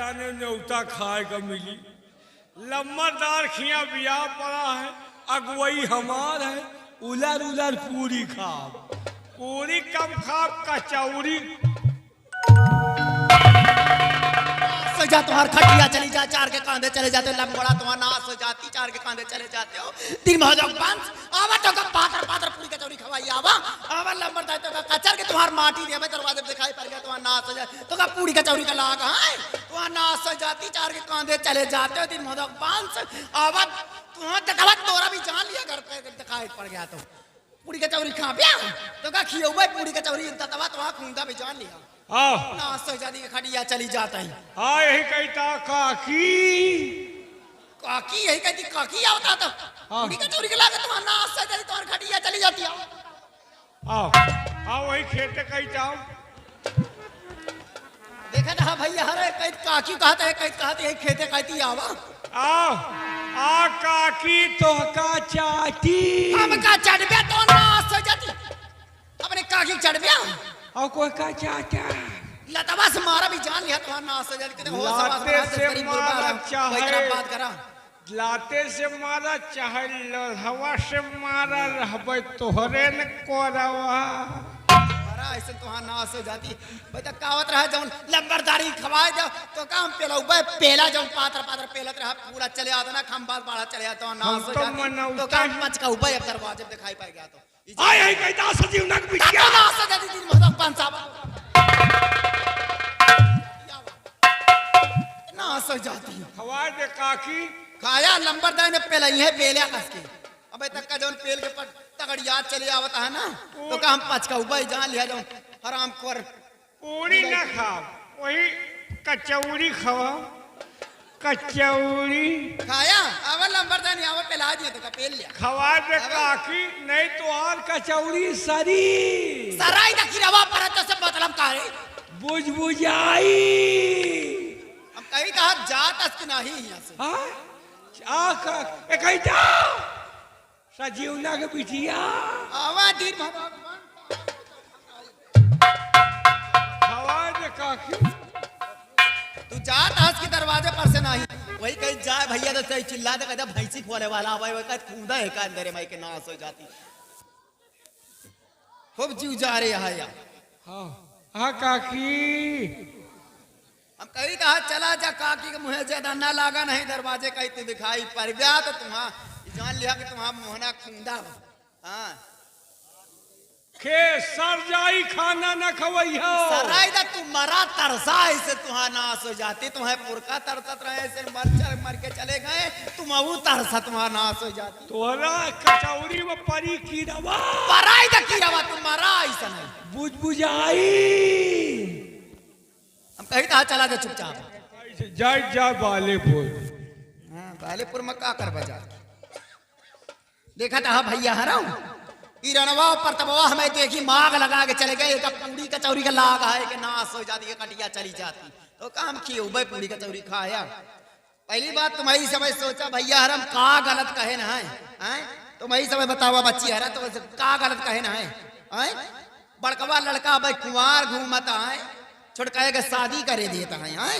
जाने न्योता खाए का मिली। लम्बरदार खिया बिया पड़ा है, अगुवई हमार है। उलर उलर पूरी खाब, पूरी कम खाब कचौरी। जा तुम्हार खटिया चली जा, चार के कांधे चले जाते हो। लंबड़ा तुम्हारा नाश हो जाती, चार के कांधे चले जाते हो। तीन भजो पंच आवा तो का पातर पातर पूरी कचौरी खवाई आवा आवा लंबड़दार तो का कचर के तुम्हार माटी दे में दरवाजे पे दिखाई पड़ गया तुम्हारा नाश हो जाए तो का पूरी कचौरी का लाग है तुम्हारा नाश हो जाती, चार के कांधे चले जाते हो। तीन भजो पंच आवा तुम्हारा देखा तोरा भी जान लिया घर पे दिखाई पड़ गया तो पूरी कचौरी खा पिया तो का खियो भाई पूरी कचौरी तवा तुम्हारा खूंदा भी जान लिया। हाँ नाश हो जाती के खटिया चली जाता है। हाँ यही कहता काकी। काकी यही कहती काकी आवता तो पूरी कचौरी के लागे तुम्हारा नाश हो जाती, तुम्हारी खटिया चली जाती है। आओ आओ वही खेते कहता हूँ। देखा था भैया हरे कह काकी कहते है कहते है खेते कहती आवा आओ आ काकी तो का चाटी। हम का चढ़ गया तो नाश हो जाती अपने काकी चढ़ गया और कोई का चाटा लतवा से मारा भी जान लिया तुम्हारा नाश हो जाती कितने हो लाते से मारा चाहे बात करा लाते से मारा चाहे हवा से मारा रहबे तोहरे न कोरवा ऐसे तुम्हारा नाश हो जाती भाई तक कावत रहा जब लंबरदारी खवाए जाओ तो काम पेला पेला जब पात्र पात्र पेलत रहा पूरा चले आता ना खंबात बाड़ा चले आता नाश हो जाती तो काम मच का उबे अब दरवाजे दिखाई पड़ गया तो आय आय कहता सजीव नक बिटिया नाश हो जाती दिन मतलब पांच साहब नाश हो जाती खवाए दे काकी। खाया लंबरदार ने पेला ही है पेलिया कस के अबे तक का जौन पेल के पर तगड़िया चले आवता है ना तो का हम पच का उबे जान लिया जाऊं हराम खोर पूरी न खा वही कचौरी खवा कचौरी खाया अब लंबरदार नहीं आवा पेला दिया तो का पेल लिया खवा दे काकी नहीं तो और कचौरी सरी सराय दा किरवा पर तो से मतलब कारे बुझ बुझाई हम कहीं कहा जात अस नहीं यहां से हां आ का ए कहता सजीव नक बिटिया आवा दिन भगवान खवा दे काकी। तू जात हंस के दरवाजे पर से नहीं वही कहीं जाए भैया तो सही चिल्ला दे कहता भैंसी खोले वाला आवा वही कहता कूदा है का अंदर माई के नाश हो जाती खूब जीव जा रहे यहाँ या हाँ हाँ काकी। हम कहीं कहा चला जा काकी के मुँह ज्यादा ना लागा नहीं दरवाजे कहीं तू दिखाई पड़ गया तो तुम्हारा जान लिया कि तुम्हारा मोहना खूंदा हाँ के सर जाई खाना न खवैया सराय दा तू मरा तरसा ऐसे तुम्हारा नाश हो जाती तुम्हें पुरखा तरसत रहे ऐसे मर के चले गए तुम वो तरसा तुम्हारा नाश हो जाती तोरा कचौरी में परी की रवा पराई दा की रवा तुम मरा ऐसा नहीं बुझ बुझाई। हम कहीं कहा चला जा चुपचाप जाय जा बालेपुर। हाँ बालेपुर में का कर बजा देखा था भैया हराऊ रणवा पर तबवा हमें देखी माग लगा के चले गए पूरी कचौरी का लाग है कि नाश हो जाती है कटिया चली जाती तो काम किए उबे पूरी कचौरी खाया। पहली बात तुम्हारी समय सोचा भैया हरम का गलत कहे ना है तुम्हारी समय बतावा बच्ची हरा तो का गलत कहे ना है बड़कवा लड़का भाई कुंवार घूमता है छुटकाए के शादी करे देता है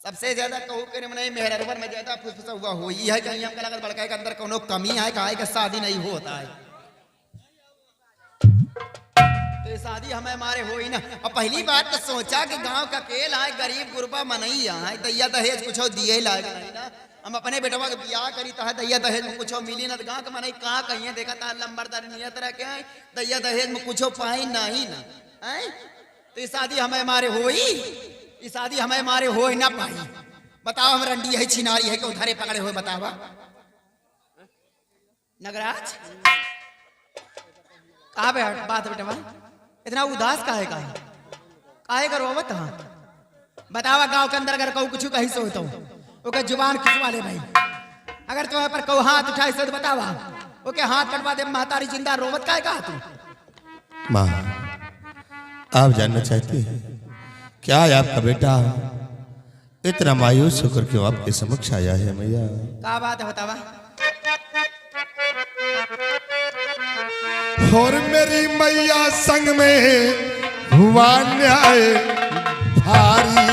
सबसे ज्यादा कहू के नहीं मेहरवर में ज्यादा फुसफुसा हुआ हो ही है कहीं हमका लगता बड़का के अंदर कोनो कमी है काहे के शादी नहीं होता है तो शादी हमें हमारे हो ही ना। और पहली बात तो सोचा कि गांव का केल है गरीब गुरबा मनई है दैया दहेज कुछ दिए लायक नहीं ना हम अपने बेटवा के ब्याह करी तो दैया दहेज में कुछ मिली ना गाँव के मनई कहाँ कहीं देखा था लंबरदार नियत रह के दैया दहेज में कुछ पाई नहीं ना तो शादी हमें हमारे हो ही इस शादी हमें हमारे हो ही ना पाई। बताओ हम रंडी है छिनारी है कि उधारे पकड़े हुए बतावा नगराज कहा बे बात बेटा इतना उदास काहे काहे रोवत हाँ बतावा गांव के अंदर अगर कहूँ कुछ कहीं से होता हूँ ओके जुबान खिंचवा ले भाई अगर तुम्हारे पर कहूँ हाथ उठाए से तो बतावा ओके हाथ कटवा दे महतारी जिंदा रोवत काहे कहा तू माँ आप जानना चाहती हैं क्या आपका बेटा इतना मायूस होकर क्यों आपके समक्ष आया है मैया? क्या बात है बतावा। और मेरी मैया संग में हुआ न्याय भारी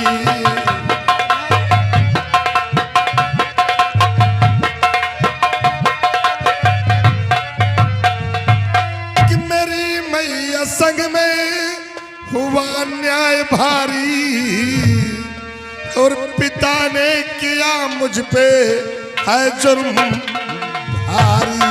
भारी और पिता ने किया मुझ पे है जुर्म भारी।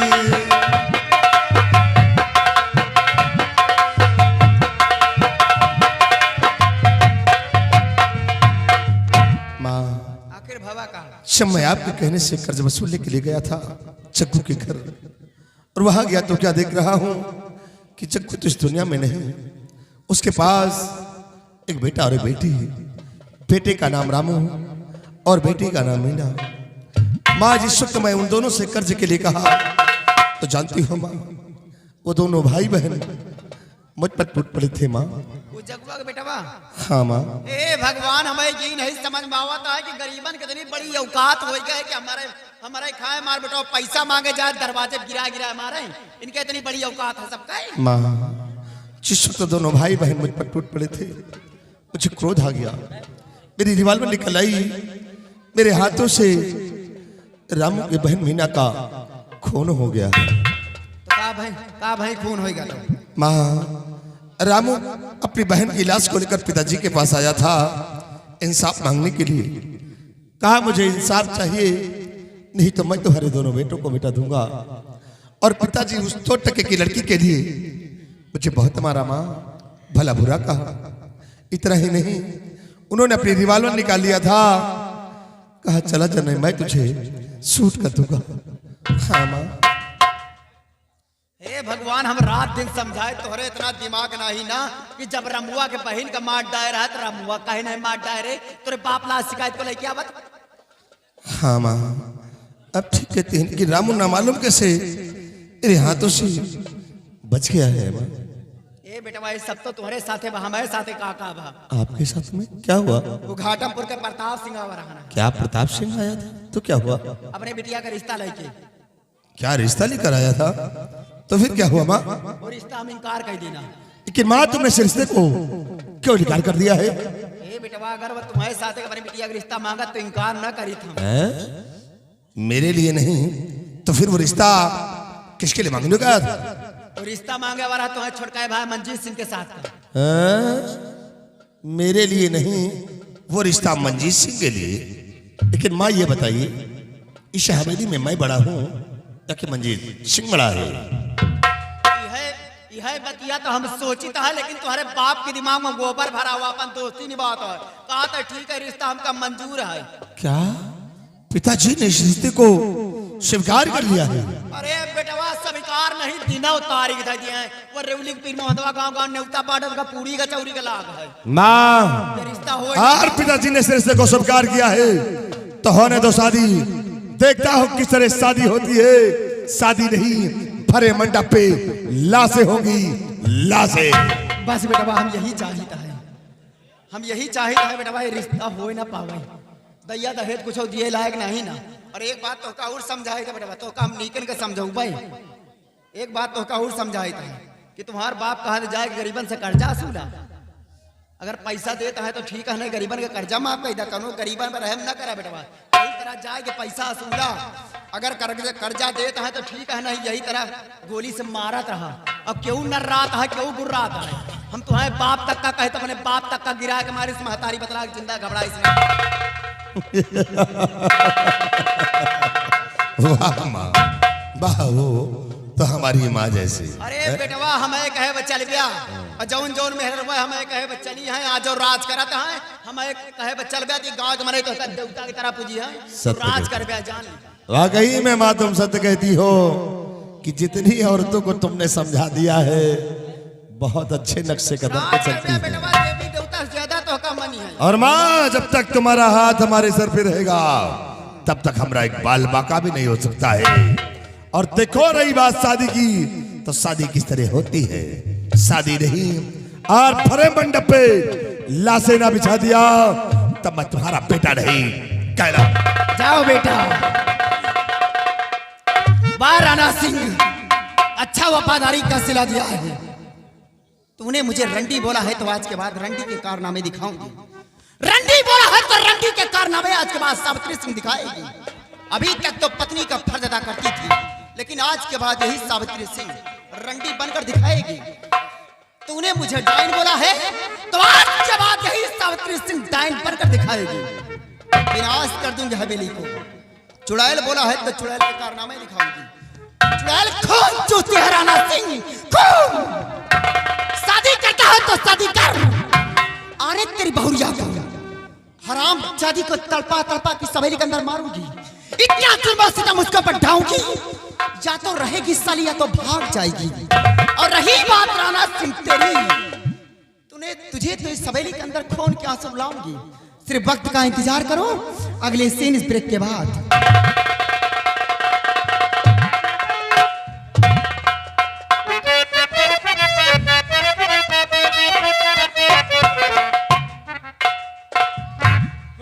माँ, आखिर भवा का जब मैं आपके कहने से कर्ज वसूलने के लिए गया था चक्कू के घर, और वहां गया तो क्या देख रहा हूं कि चक्कू तो इस दुनिया में नहीं, उसके पास एक बेटा और एक बेटी है। बेटे का नाम रामू और बेटी का नाम मीना। माँ, जिस वक्त मैं उन दोनों से कर्ज के लिए कहा तो जानती हो माँ, वो दोनों भाई बहन मुझ पर टूट पड़े थे माँ। वो जगुआ के बेटवा। हाँ माँ। ए भगवान, हमें ये नहीं समझ में आवता है कि गरीबन कितनी बड़ी औकात हो गए कि हमारे खाए मार बेटा पैसा मांगे जाए दरवाजे गिरा मारे। इनके इतनी बड़ी औकात है सबका। माँ, जिस वक्त दोनों भाई बहन मुझ पर टूट पड़े थे मुझे क्रोध आ गया। मेरी रिवाल्वर निकल आई, मेरे हाथों से रामू की बहन मीना का खून हो गया। तो का भाई खून होगा तो? माँ, रामू अपनी बहन की लाश को लेकर पिताजी के पास आया था इंसाफ मांगने के लिए। कहा मुझे इंसाफ चाहिए, नहीं तो मैं तुम्हारे दोनों बेटों को मिटा दूंगा। और पिताजी उस 2 टके की लड़की के लिए मुझे बहुत मारा माँ, भला बुरा कहा। इतना ही नहीं, उन्होंने अपनी रिवाल्वर निकाल लिया था, कहा चला चल मैं तुझे शूट कर दूंगा। हाँ माँ। हे भगवान, हम रात दिन समझाए तोहरे इतना दिमाग नहीं ना कि जब रमुआ के बहन का मार डाय रहा तो रमुआ कहे नहीं मार डाय रे, तोरे बाप ला शिकायत को लेके आवत। हाँ माँ, अब ठीक कहते हैं कि रामू ना मालूम कैसे मेरे हाथों से बच गया है माँ। ए बेटा, ये सब तो तुम्हारे साथे बा, हमारे साथे का बा। आपके साथ में क्या हुआ? वो घाटमपुर के प्रताप सिंह आवा रहा। क्या प्रताप सिंह आया था? तो क्या हुआ? अपने बिटिया का रिश्ता लेके। क्या रिश्ता लेकर आया था? तो फिर क्या हुआ माँ? वो रिश्ता हम इनकार कर देना। लेकिन माँ, तुमने इस रिश्ते को क्यों इनकार कर दिया है? ए बेटा, अगर वो तुम्हारे साथे अपने बिटिया का रिश्ता मांगा तो इनकार न करी था। मेरे लिए नहीं तो फिर वो रिश्ता किसके लिए मांगने का था? वो रिश्ता मांगे वाला तुम्हारे छोटका भाई मंजीत सिंह के साथ का। मेरे लिए नहीं, वो रिश्ता मंजीत सिंह के लिए। लेकिन माँ ये बताइए, इस हवेली में मैं बड़ा हूँ या कि मंजीत सिंह बड़ा है? यह बतिया तो हम सोची था, लेकिन तुम्हारे बाप के दिमाग में गोबर भरा हुआ, अपन दोस्ती निभाता है। कहा था ठीक है, रिश्ता हमका मंजूर है। क्या पिताजी ने इस रिश्ते को स्वीकार कर लिया है? अरे बेटवा, स्वीकार नहीं, दिनों तारीख था दिया है। वो रेवलिंग पीर मोहतवा गांव न्योता पाटन का पूरी का चौरी का लाग है माँ। रिश्ता हो। और पिताजी ने इस रिश्ते को स्वीकार किया है तो होने दो शादी। देखता हूँ किस तरह शादी होती है। शादी नहीं, भरे मंडप पे लाशें होंगी, लाशें। बस बेटवा, हम यही चाहता है, हम यही चाहता है बेटवा, ये रिश्ता हो ना पावे। दैया दहेज कुछ दिए लायक नहीं ना। और एक बात तो का और समझाएगा बेटा, तो का हम नीकन के समझाऊ भाई। एक बात तो का और समझाएगा कि तुम्हार बाप कहा जाए गरीबन से कर्जा असूला। अगर पैसा देता है तो ठीक है, नहीं गरीबन का कर्जा माफ कर दे। गरीबन पर रहम ना करा बेटवा, यही तरह जाए कि पैसा असूला। अगर कर्जा देता है तो ठीक है, नहीं यही तरह गोली से मारत रहा। अब क्यों नर रात है, क्यों गुर रात है। हम तुम्हारे बाप तक का कहते, अपने बाप तक का गिरा के मारे, इस महतारी बतला जिंदा घबरा इसमें। वाह माँ, वाह, वो तो हमारी माँ जैसी। अरे बेटवा, हमें कहे बच्चा लिया और जौन जौन मेहर हमें कहे बच्चा नहीं है। आज और राज करत है, हमें कहे बच्चा लिया कि गांव तुम्हारे तो देवता की तरह पूजी है, राज कर बिया जान। वाकई में माँ, तुम सत्य कहती हो कि जितनी औरतों को तुमने समझा दिया है, बहुत अच्छे नक्शे कदम पे चलती है। देवी देवता से ज्यादा तो का मनी है। और माँ, जब तक तुम्हारा हाथ हमारे सर पे रहेगा तब तक हमारा एक बाल बाका भी नहीं हो सकता है। और देखो रही बात शादी की, तो शादी किस तरह होती है। शादी नहीं, और भरे मंडप पे लाशें ना बिछा दिया तब मैं तुम्हारा बेटा नहीं कहला। जाओ बेटा। वाह राणा सिंह, अच्छा वफादारी का सिला दिया है तूने। मुझे रंडी बोला है तो आज के बाद रंडी के कारनामे दिखाऊंगी। रंडी बोला है तो रंडी के कारनामे आज के बाद सावित्री सिंह दिखाएगी। अभी तक तो पत्नी का फर्ज अदा करती थी, लेकिन आज के बाद यही सावित्री सिंह रंडी बनकर दिखाएगी। तूने मुझे डाइन बोला है तो आज के बाद यही सावित्री सिंह डाइन बनकर दिखाएगी। विनाश कर दूंगी हवेली को। चुड़ैल बोला है तो चुड़ैल के कारनामे दिखाऊंगी। चुड़ैल खून चूसती है राणा सिंह, खून। शादी करता है तो शादी कर। अरे तेरी बहुरिया को हराम जादी को तड़पा तड़पा की सवेली के अंदर मारूंगी। इतना जुल्म सितम उसके ऊपर ढाऊंगी, या तो रहेगी साली या तो भाग जाएगी। और रही बात राणा सिंह तेरी, तुझे तो इस सवेली के अंदर खून के आंसू लाऊंगी। सिर्फ वक्त का इंतजार करो, अगले सीन इस ब्रेक के बाद।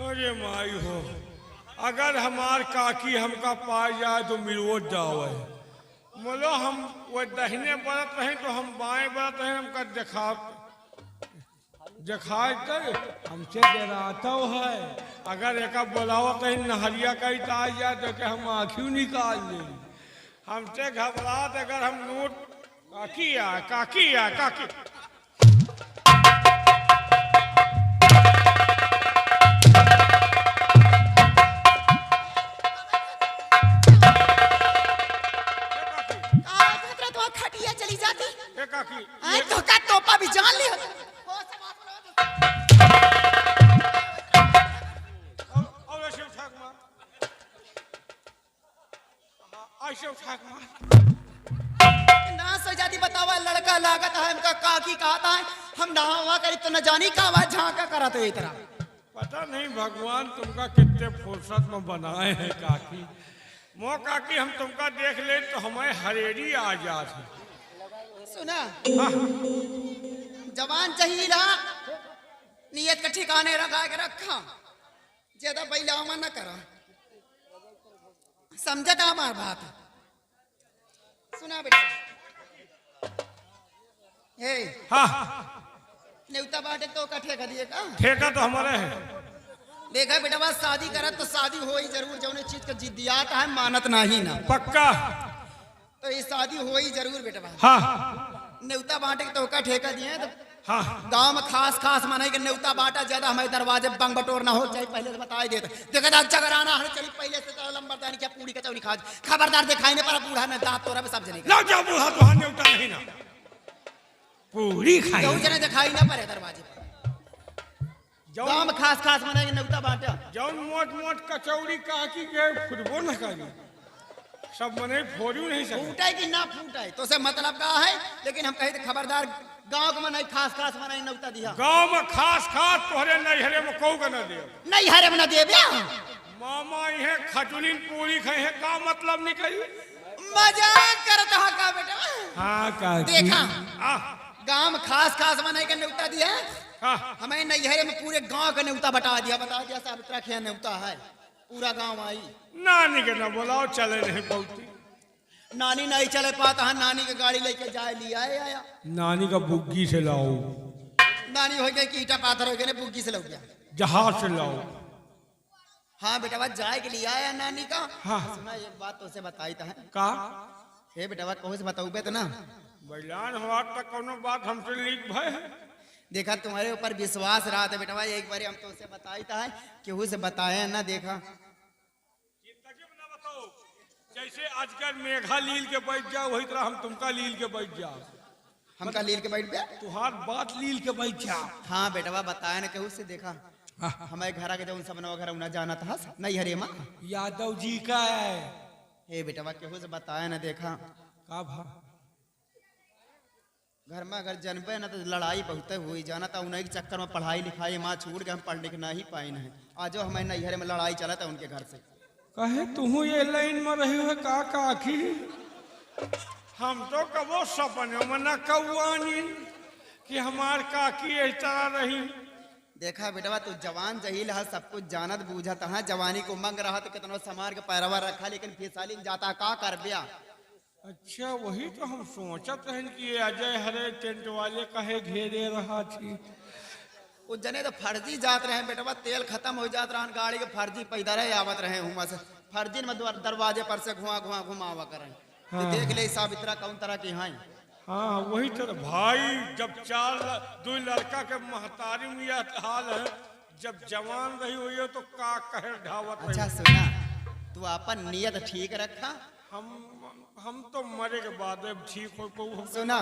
अरे माई हो, अगर हमार काकी हमका पा जाए तो मिलवो जाओ। बोलो हम वो दहिने बरत रहे तो हम बाएं बरत रहे, हमका दिखाए कर हमसे डराता है। अगर एक बोलाओ कहीं नहरिया कहीं आ जाए तो क्या हम आँखियों निकाल ले। हमसे घबरात अगर हम नोट काकी आ काकी आ काकी। चली जाती काकी तो का टोपा भी जान लिया। ना सजादी बतावा लड़का लागत है हमका काकी कहता है। हम नहावा करी तो न जानी का आवाज झांका करा तो इतना पता नहीं भगवान तुमका कितने फुर्सत में बनाए हैं काकी। मो काकी हम तुमका देख ले तो हमें हरेरी आ जाती। सुना जवान चाहिए ना, नियत का ठिकाने लगा के रखा, ज्यादा बैलावा न करा। समझा था हमारी बात? सुना बेटा, हे हाँ नेवता बाटे तो का ठेका दिए का? ठेका तो हमारे है। देखा बेटा बात शादी करत तो शादी हो ही जरूर। जो चीज का जिद्दियात है मानत नहीं ना पक्का, तो ये शादी हो ही जरूर बेटा बात। हाँ नेवता बांटे तो का ठेका दिए तो हाँ गांव में खास खास मनाई के नेवता बांटा ज्यादा हमारे दरवाजे बंग बटोर ना हो चाहिए पहले से बताई देते। देखा था चगराना हर चली पहले से तो लंबरदानी क्या पूरी कचौरी खा खबरदार दिखाई नहीं पर बूढ़ा ने दांत तोरा में सब जने ना जा बूढ़ा तो हाँ नेवता नहीं ना पूरी खाई जो जने दिखाई ना पड़े दरवाजे गांव में खास खास मनाई के नेवता बांटा। जौन मोट मोट कचौड़ी काकी के फुटबो न करी सब मने फोड़ू नहीं सकते। फूटाई कि ना फूटाई तो से मतलब का है। लेकिन हम कहे थे खबरदार गांव के मनाई खास खास मनाई नेवता दिया। गांव में खास खास तोहरे नैहरे में कौ का न दे नहीं हरे में न दे ब्या मामा ये खटुलिन पूरी खाए है का मतलब नहीं कही। मजाक करता है का बेटा? हाँ काकी देखा हाँ गांव में खास खास मनाई के नेवता दिया। हाँ हमें नैहरे में पूरे गांव का नेवता बता दिया सावित्रा के नेवता है। पूरा गांव आई नानी के ना बोलाओ चले नहीं पहुंची। नानी नहीं चले पाता है, नानी के गाड़ी लेके जाए लिया आया। नानी का बुग्गी से लाओ, नानी हो गई कि ईटा पाथर हो गए बुग्गी से लग गया जहाज से लाओ। हाँ बेटा बात जाए के लिए आया नानी का। हाँ सुना एक बात तो से बताई था का हे बेटा बात कहो से बताऊ बे तो ना बैलान हुआ तक कोनो बात हमसे लीक भय है। देखा तुम्हारे ऊपर विश्वास रहा था बेटा भाई एक बार हम तो उसे बताई था केहू से बताया ना। देखा जैसे आजकल मेघा लील के बैठ जाओ वही तरह हम तुमका लील के बैठ जाओ। हमका लील के बैठ गया तुहार बात लील के बैठ जाओ। हाँ बेटा बा बताया ना केहू से। देखा हमारे घर के जब सपना घर उन्हें जाना था नहीं हरे माँ यादव जी का है। हे बेटा बा केहू से बताया ना। देखा का भा घर में अगर जनबे ना तो लड़ाई बहुत हुई जाना था। उन्हीं के चक्कर में पढ़ाई लिखाई माँ छूट के हम पढ़ लिख नहीं पाए नहीं। आज हमारे नैहरे में लड़ाई चला था उनके घर से। कहे तू ये लाइन में रही है का काकी? हम तो कबो सपने में न कौआनी कि हमार काकी इस तरह रही। देखा बेटा तू जवान जहील है सब कुछ जानत बूझत है। जवानी को मंग रहा तो कितना समार के पैरवा रखा लेकिन फिसाली जाता का कर दिया। अच्छा वही तो हम सोचत रहे कि अजय हरे टेंट वाले कहे घेरे रहा थी। उस जने तो फर्जी जात रहे बेटा तेल खत्म हो जात रहा गाड़ी के फर्जी पैदा रहे आवत रहे हुआ से फर्जी में दरवाजे पर से घुमा घुमा घुमावा कर। हाँ। देख ले सावित्रा कौन तरह की हैं। हाँ वही तो भाई, जब दो लड़का के महतारी में यह हाल है, जब जवान रही हुई है तो का कहे ढावत रही। अच्छा सुना, तू अपन नियत ठीक रखा। हम तो मरे के बाद अब ठीक हो पाऊ। सुना,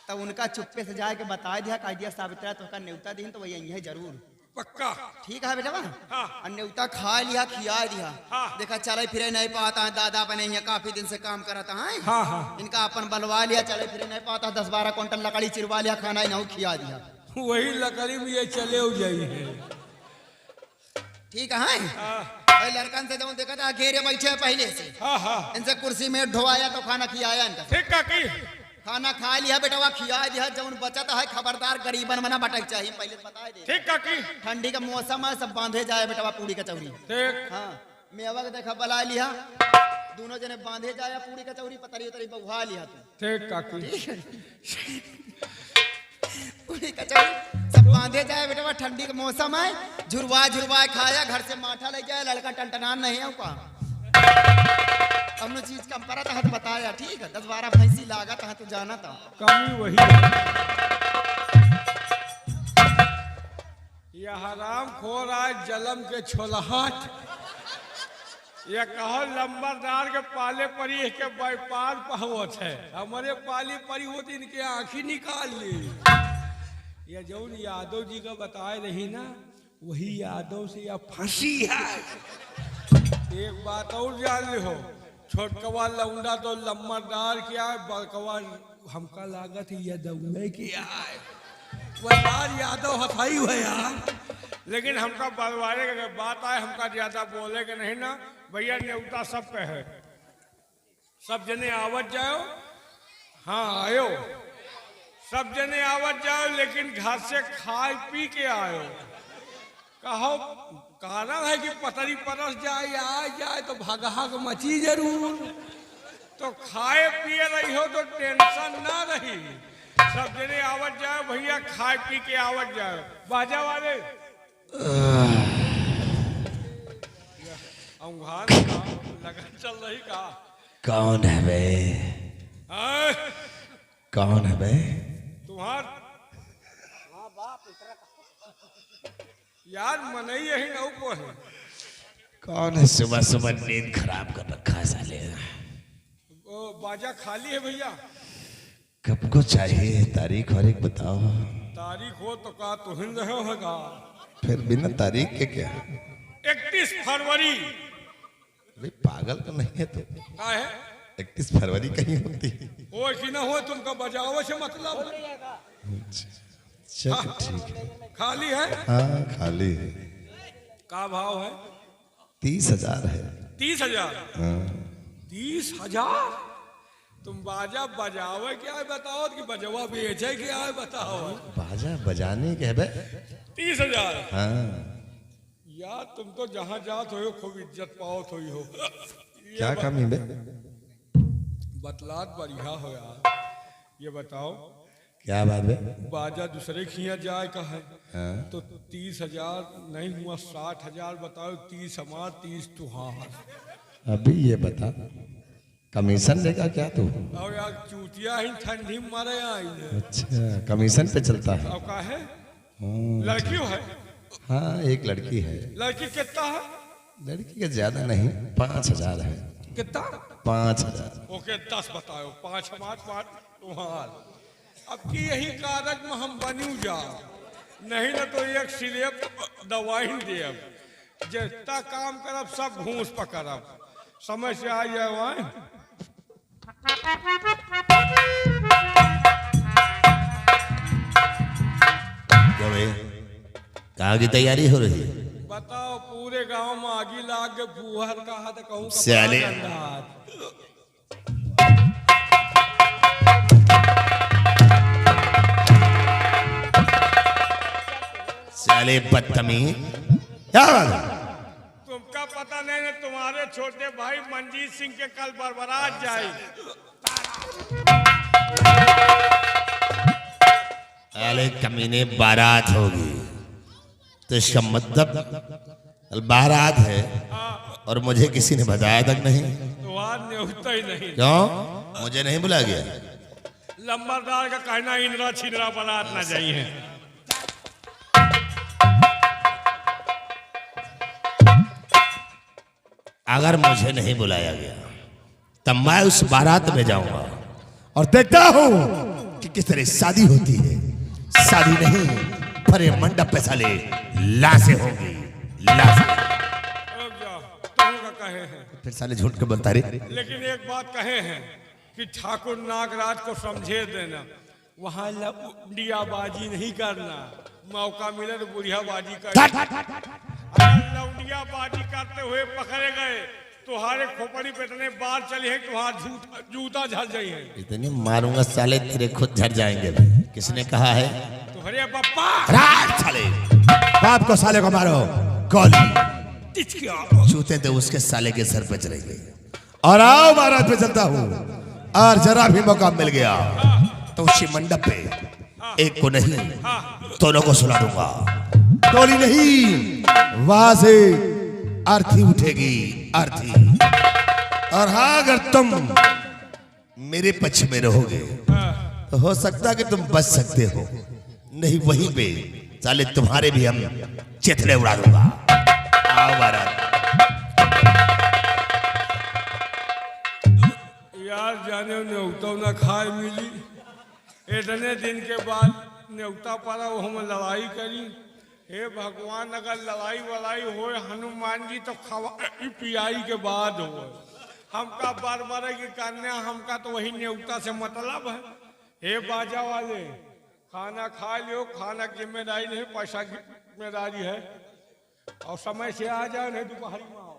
तब उनका चुप्पे से जाके बता दिया कायदिया साबित्रा तो का न्योता दिन तो वही है जरूर। पक्का ठीक है बेटा। हाँ। न्योता खा लिया खिया दिया। हाँ। देखा चले फिरे नहीं पाता है, दादा बने यहाँ काफी दिन से काम करता है। हाँ हाँ। इनका अपन बलवा लिया, चले फिरे नहीं पाता, 10-12 क्विंटल लकड़ी चिरवा लिया, खाना ही नहीं खिया दिया। वही लकड़ी में ये चले हो जाई है। ठीक है। हाँ। लड़कन से देखा था घेरे बैठे पहले से। हाँ हाँ। इनसे कुर्सी में ढोवाया तो खाना खियाया इनका। ठीक काकी। खाना खा लिया बेटा, खिया दिया, जब बचत है खबरदार गरीबन मना बटक चाहिए, पहले बता दे। ठीक काकी। ठंडी का मौसम है, सब बांधे जाए बेटा पूरी कचौरी। ठीक। हाँ मेवा के देखा बला लिया, दोनों जने बांधे जाए पूरी कचौरी, पतरी उतरी बहुआ लिया तू। ठीक काकी। पूरी कचौरी सब बांधे जाए बेटा, ठंडी का मौसम है, झुरवा झुरवा खाया, घर से माठा ले जाए, लड़का टनटनान नहीं है का। हमने चीज कम पड़ा था तो बताया। ठीक है, 10-12 भैंसी लागत है, तू जाना था। कमी वही है। यह हराम खोर आए जलम के छोलहाट, यह कहो लंबरदार के पाले परी के व्यापार पहुँच है, हमारे पाली परी होती इनके आंखी निकाल ली। यह जो यादव जी का बताए रही ना, वही यादव से यह फंसी है। एक बात और जान ली हो, छोटकवा लौंडा तो लम्बरदार किया है, बड़कवा हमका लागत है ये दौड़े किया है। यार यादव हथाई हुआ यार, लेकिन हमका बलवारे के बात आए, हमका ज्यादा बोले के नहीं ना भैया। न्योता सब पे है, सब जने आवत जाओ। हाँ आयो, सब जने आवत जाओ, लेकिन घर से खाए पी के आयो। कहो कारण है कि पतरी परस जाए आ जाए तो भागहाग मची जरूर, तो खाए पिए रही हो तो टेंशन ना रही। सब जने आवत जाए भैया, खाए पी के आवत जाए। बाजा वाले लगन चल रही का। कौन है बे? कौन है बे? तुम्हार यार मनई यही न को है। कौन है? सुबह सुबह नींद खराब कर रखा है साले। बाजा खाली है भैया। कब को चाहिए? तारीख और एक बताओ। तारीख हो तो का तो हिंद होगा। फिर बिना तारीख के क्या? 31 फरवरी। भाई पागल तो नहीं है तो? क्या है? 31 फरवरी कहीं होती हो कि ना हो, तुमका बजाओ से मतलब। चल ठीक है। खाली है? हाँ खाली है। का भाव है? 30,000 है। 30,000? हाँ। 30,000? तुम बाजा बजावे क्या है बताओ, कि बजवा बेचे क्या है बताओ। बाजा बजाने के बे? 30,000? हाँ। यार तुम तो जहाँ जात हो खूब इज्जत पाओत हो। क्या कमी बे? बतलात बढ़िया हो यार। ये बताओ क्या बात है? बाजा दूसरे खिया जाए का है। हाँ? तो 30,000 नहीं हुआ, 60,000 बताओ। 30 हमार 30 तुहार। अभी ये बता, कमीशन देगा क्या तू? और यार चूतिया ही ठंडी मारे आई है। अच्छा कमीशन पे चलता है। अब का है? हाँ, लड़की है? हाँ एक लड़की है। लड़की कितना है? लड़की के ज्यादा नहीं, 5,000 है। कितना? 5,000। ओके 10 बताओ। 5 हमार 5 तुहार। अब की यही कागज में हम बनू जा, नहीं ना तो एक सिलेब दवाई देव। जितना काम करब सब घूस पकड़ब, समय से आ जाए। क्या भाई, कहाँ की तैयारी हो रही है? बताओ पूरे गांव में आगी लाग के फूहर कहा तो कहूँ साले। साले बदतमीज, क्या बात है? तुमका पता नहीं ना, तुम्हारे छोटे भाई मंजीत सिंह के कल बरबरात जाए। अरे कमीने बारात होगी तो इसका मतलब बारात है और मुझे किसी ने बताया तक नहीं। तो आज न्योता ही नहीं। क्यों? मुझे नहीं बुला गया? लंबरदार का कहना इंद्रा छिंद्रा बारात ना जाइए। अगर मुझे नहीं बुलाया गया तब मैं उस बारात में जाऊंगा और देखता हूं कि किस तरह शादी होती है। शादी नहीं पर ये मंडप पे साले लाशें होंगी, लाशें। रुक जाओ, तुम का कहे हैं, फिर साले झूठ के बोलता रे। लेकिन एक बात कहे हैं कि ठाकुर नागराज को समझे देना, वहां लौंडियाबाजी नहीं करना। मौका मिले तो बुढ़ियाबाजी कर। अगर लौंडियाबाजी करते हुए पकड़े गए तुम्हारे खोपड़ी पे इतने बाल चले हैं तुम्हारा जूता झड़ जाइए। इतनी मारूंगा साले तेरे खुद झड़ जाएंगे। किसने कहा है? तुम्हारे पप्पा। राज साले बाप को साले को मारो गोली जूते तो उसके साले के सर पे चलेंगे। और आओ महाराज पे चलता हूँ और जरा भी मौका मिल गया तो उसी मंडप पे एक को नहीं दोनों को सुला दूंगा। टोली नहीं वहां से अर्थी उठेगी, अर्थी। और हाँ अगर तुम मेरे पक्ष में रहोगे तो हो सकता है कि तुम बच सकते हो, नहीं वहीं पे साले तुम्हारे भी हम चिथड़े उड़ा दूंगा। आओ महाराज। यार जाने न्योता न खाए मिली, इतने दिन के बाद न्योता पड़ा वो हम लड़ाई करी। हे भगवान अगर लड़ाई वड़ाई हो हनुमान जी तो पियाई के बाद हो। हमका बार बार की कन्या हमका तो वही न्योता से मतलब है। हे बाजा वाले खाना खा लियो, खाना की जिम्मेदारी नहीं पैसा की जिम्मेदारी है। और समय से आ जाओ नहीं दोपहरी में आओ।